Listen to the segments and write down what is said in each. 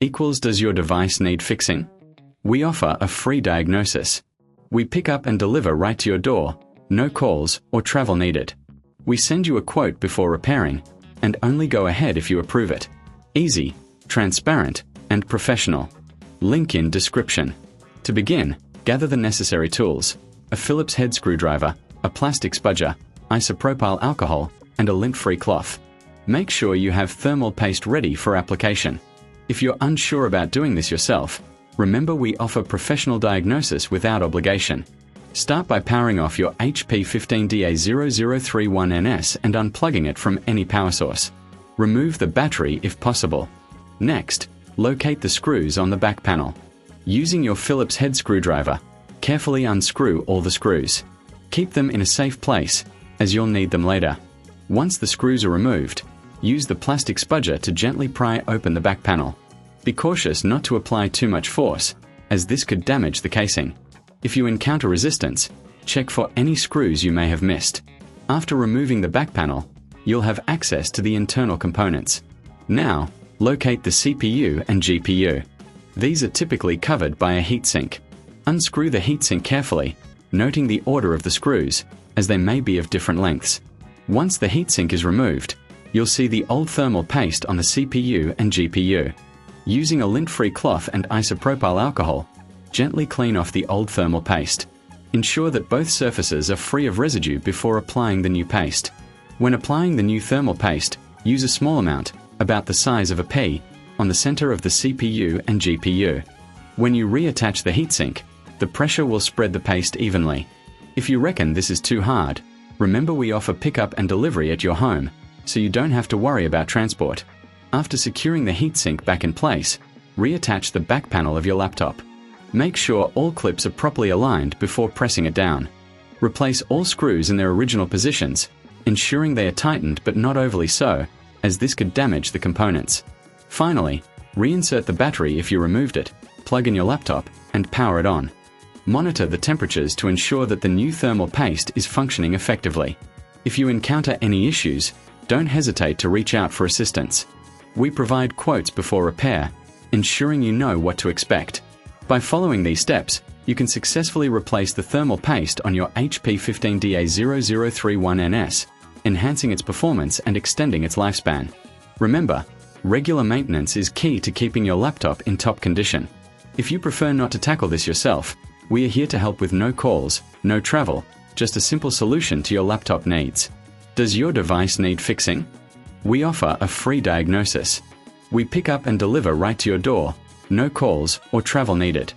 equals does your device need fixing? We offer a free diagnosis. We pick up and deliver right to your door, no calls or travel needed. We send you a quote before repairing, and only go ahead if you approve it. Easy, transparent, and professional. Link in description. To begin, gather the necessary tools: a Phillips head screwdriver, a plastic spudger, isopropyl alcohol, and a lint-free cloth. Make sure you have thermal paste ready for application. If you're unsure about doing this yourself, remember we offer professional diagnosis without obligation. Start by powering off your HP 15DA0031NS and unplugging it from any power source. Remove the battery if possible. Next, locate the screws on the back panel. Using your Phillips head screwdriver, carefully unscrew all the screws. Keep them in a safe place, as you'll need them later. Once the screws are removed, use the plastic spudger to gently pry open the back panel. Be cautious not to apply too much force, as this could damage the casing. If you encounter resistance, check for any screws you may have missed. After removing the back panel, you'll have access to the internal components. Now, locate the CPU and GPU. These are typically covered by a heatsink. Unscrew the heatsink carefully, noting the order of the screws, as they may be of different lengths. Once the heatsink is removed, you'll see the old thermal paste on the CPU and GPU. Using a lint-free cloth and isopropyl alcohol, gently clean off the old thermal paste. Ensure that both surfaces are free of residue before applying the new paste. When applying the new thermal paste, use a small amount, about the size of a pea, on the center of the CPU and GPU. When you reattach the heatsink, the pressure will spread the paste evenly. If you reckon this is too hard, remember we offer pickup and delivery at your home, so you don't have to worry about transport. After securing the heatsink back in place, reattach the back panel of your laptop. Make sure all clips are properly aligned before pressing it down. Replace all screws in their original positions, ensuring they are tightened but not overly so, as this could damage the components. Finally, reinsert the battery if you removed it, plug in your laptop, and power it on. Monitor the temperatures to ensure that the new thermal paste is functioning effectively. If you encounter any issues, don't hesitate to reach out for assistance. We provide quotes before repair, ensuring you know what to expect. By following these steps, you can successfully replace the thermal paste on your HP 15DA0031NS, enhancing its performance and extending its lifespan. Remember, regular maintenance is key to keeping your laptop in top condition. If you prefer not to tackle this yourself, we are here to help with no calls, no travel, just a simple solution to your laptop needs. Does your device need fixing? We offer a free diagnosis. We pick up and deliver right to your door, no calls or travel needed.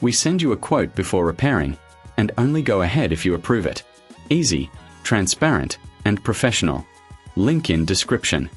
We send you a quote before repairing, and only go ahead if you approve it. Easy, transparent, and professional. Link in description.